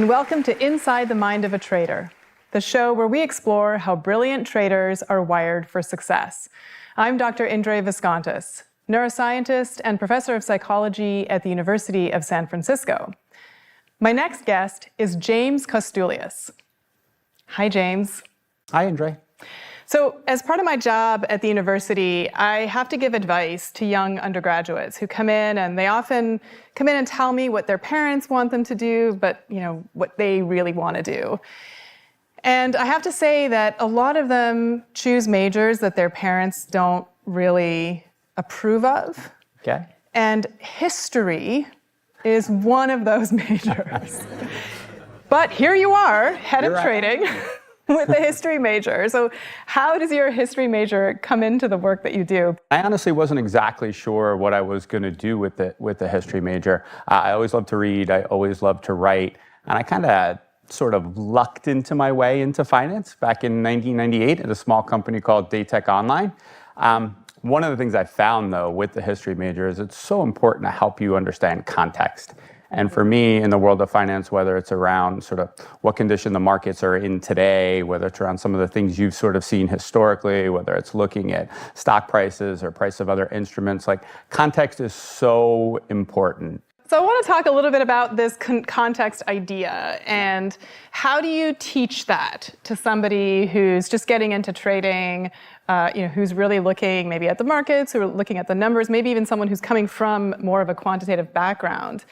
and welcome to Inside the Mind of a Trader, the show where we explore how brilliant traders are wired for success. I'm Dr. Intraday Viscontis, neuroscientist and professor of psychology at the University of San Francisco. My next guest is James Kostulias. Hi, James. Hi, Intraday. So as part of my job at the university, I have to give advice to young undergraduates who come in, and they often come in and tell me what their parents want them to do, but what they really want to do. And I have to say that a lot of them choose majors that their parents don't really approve of. Okay. And history is one of those majors. But here you are, head of trading. With a history major. So how does your history major come into the work that you do? I honestly wasn't exactly sure what I was going to do with the history major. I always loved to read. I always loved to write. And I kind of sort of lucked into my way into finance back in 1998 at a small company called Daytech Online. One of the things I found, though, with the history major is it's so important to help you understand context. And for me, in the world of finance, whether it's around sort of what condition the markets are in today, whether it's around some of the things you've sort of seen historically, whether it's looking at stock prices or price of other instruments, like context is so important. So I want to talk a little bit about this context idea, and how do you teach that to somebody who's just getting into trading, who's really looking maybe at the markets, who are looking at the numbers, maybe even someone who's coming from more of a quantitative background.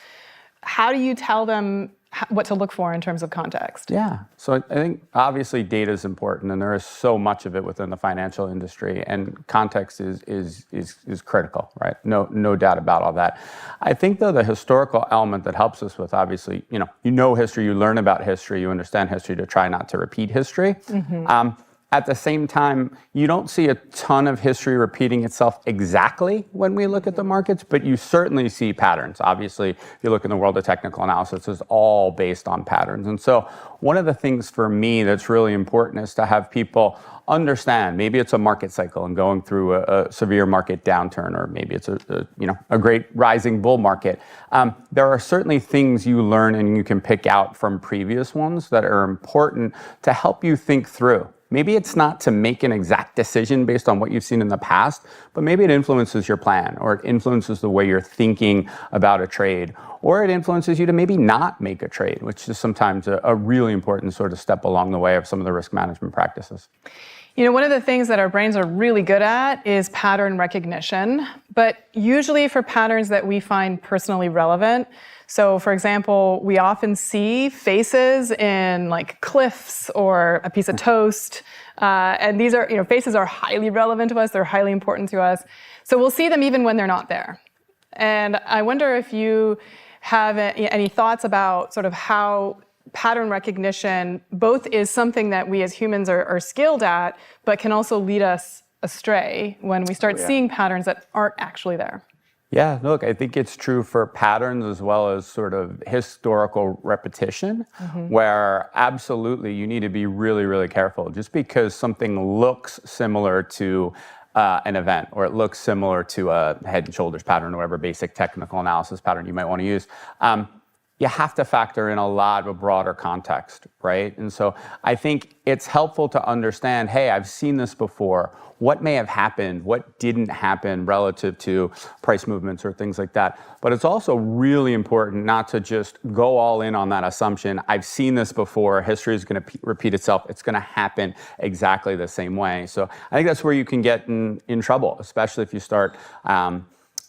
How do you tell them what to look for in terms of context? Yeah, so I think obviously data is important, and there is so much of it within the financial industry, and context is critical, right? No doubt about all that. I think though the historical element that helps us with, obviously, you know history, you learn about history, you understand history to try not to repeat history. Mm-hmm. At the same time, you don't see a ton of history repeating itself exactly when we look at the markets, but you certainly see patterns. Obviously, if you look in the world of technical analysis, it's all based on patterns. And so one of the things for me that's really important is to have people understand, maybe it's a market cycle and going through a severe market downturn, or maybe it's a great rising bull market. There are certainly things you learn and you can pick out from previous ones that are important to help you think through. Maybe it's not to make an exact decision based on what you've seen in the past, but maybe it influences your plan, or it influences the way you're thinking about a trade, or it influences you to maybe not make a trade, which is sometimes a really important sort of step along the way of some of the risk management practices. One of the things that our brains are really good at is pattern recognition, but usually for patterns that we find personally relevant. So, for example, we often see faces in like cliffs or a piece of toast, and these are, faces are highly relevant to us. They're highly important to us. So we'll see them even when they're not there. And I wonder if you have any thoughts about sort of how pattern recognition both is something that we as humans are skilled at, but can also lead us astray when we start seeing patterns that aren't actually there. Yeah, look, I think it's true for patterns as well as sort of historical repetition, where absolutely you need to be really, really careful. Just because something looks similar to an event, or it looks similar to a head and shoulders pattern, or whatever basic technical analysis pattern you might want to use, you have to factor in a lot of a broader context, right? And so I think it's helpful to understand, hey, I've seen this before. What may have happened? What didn't happen relative to price movements or things like that? But it's also really important not to just go all in on that assumption. I've seen this before. History is going to repeat itself. It's going to happen exactly the same way. So I think that's where you can get in trouble, especially if you start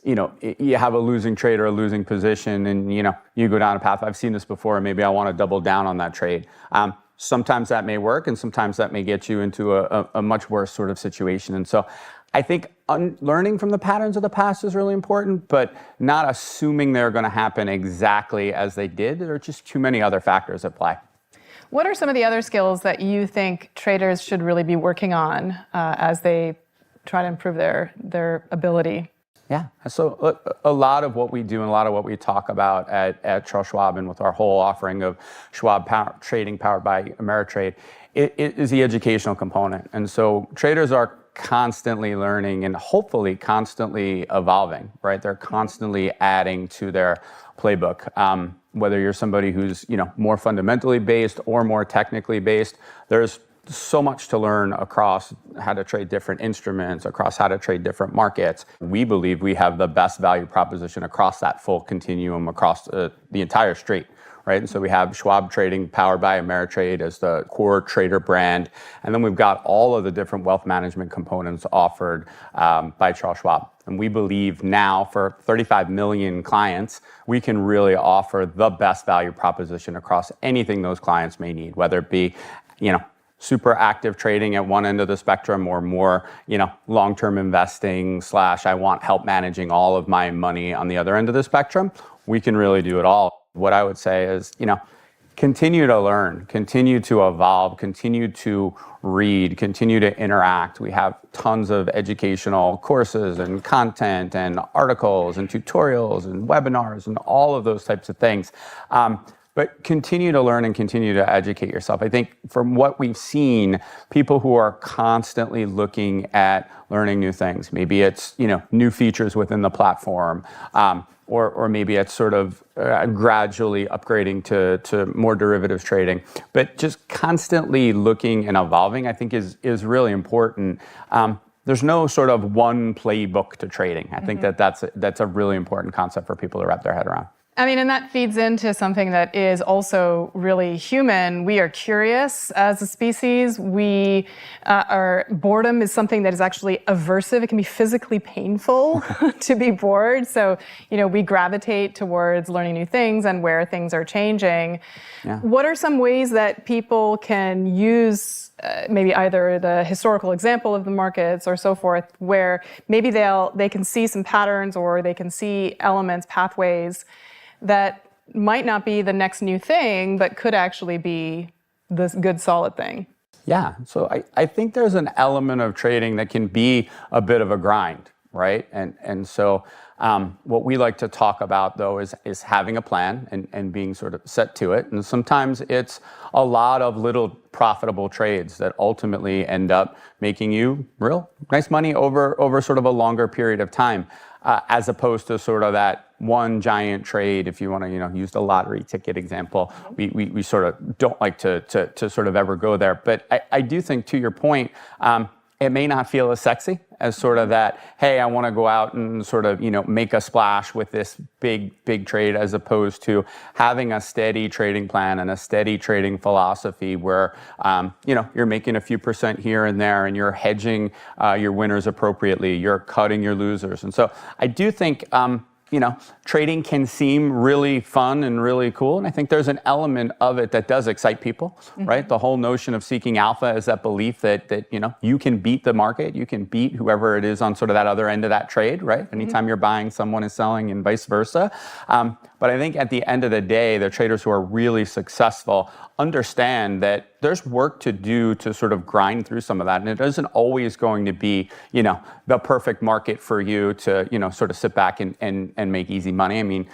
you have a losing trade or a losing position, and you go down a path. I've seen this before, and maybe I want to double down on that trade. Sometimes that may work, and sometimes that may get you into a much worse sort of situation. And so I think learning from the patterns of the past is really important, but not assuming they're going to happen exactly as they did. There are just too many other factors at play. What are some of the other skills that you think traders should really be working on as they try to improve their ability? Yeah. So a lot of what we do and a lot of what we talk about at Charles Schwab and with our whole offering of Schwab trading powered by Ameritrade, it is the educational component. And so traders are constantly learning and hopefully constantly evolving, right? They're constantly adding to their playbook. Whether you're somebody who's, more fundamentally based or more technically based, there's so much to learn across how to trade different instruments, across how to trade different markets. We believe we have the best value proposition across that full continuum, across the entire street, right? And so we have Schwab Trading powered by Ameritrade as the core trader brand. And then we've got all of the different wealth management components offered by Charles Schwab. And we believe now for 35 million clients, we can really offer the best value proposition across anything those clients may need, whether it be, super active trading at one end of the spectrum or more, long-term investing / I want help managing all of my money on the other end of the spectrum. We can really do it all. What I would say is, continue to learn, continue to evolve, continue to read, continue to interact. We have tons of educational courses and content and articles and tutorials and webinars and all of those types of things. But continue to learn and continue to educate yourself. I think from what we've seen, people who are constantly looking at learning new things, maybe it's, new features within the platform, or maybe it's sort of gradually upgrading to more derivatives trading. But just constantly looking and evolving, I think is really important. There's no sort of one playbook to trading. I think that's a really important concept for people to wrap their head around. And that feeds into something that is also really human. We are curious as a species. Our boredom is something that is actually aversive. It can be physically painful to be bored. So, we gravitate towards learning new things and where things are changing. Yeah. What are some ways that people can use maybe either the historical example of the markets or so forth, where maybe they can see some patterns or they can see elements, pathways that might not be the next new thing, but could actually be this good, solid thing? Yeah, so I think there's an element of trading that can be a bit of a grind, right? And so what we like to talk about, though, is having a plan and being sort of set to it. And sometimes it's a lot of little profitable trades that ultimately end up making you real nice money over sort of a longer period of time, as opposed to sort of that one giant trade. If you want to, use the lottery ticket example, we sort of don't like to sort of ever go there. But I do think, to your point, it may not feel as sexy as sort of that, hey, I want to go out and sort of, make a splash with this big trade, as opposed to having a steady trading plan and a steady trading philosophy where, you're making a few percent here and there and you're hedging your winners appropriately, you're cutting your losers. And so I do think, trading can seem really fun and really cool. And I think there's an element of it that does excite people, right? The whole notion of seeking alpha is that belief that you can beat the market, you can beat whoever it is on sort of that other end of that trade, right? Anytime you're buying, someone is selling, and vice versa. But I think at the end of the day, the traders who are really successful understand that there's work to do to sort of grind through some of that. And it isn't always going to be, the perfect market for you to, sort of sit back and make easy money. I mean,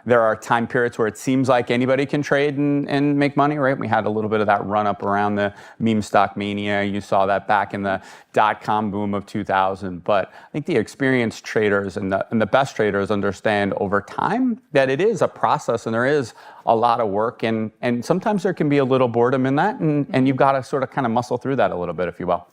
there are time periods where it seems like anybody can trade and make money, right? We had a little bit of that run up around the meme stock mania. You saw that back in the .com boom of 2000. But I think the experienced traders and the best traders understand over time that it is a process and there is a lot of work, and sometimes there can be a little boredom in that, and you've got to sort of kind of muscle through that a little bit, if you will.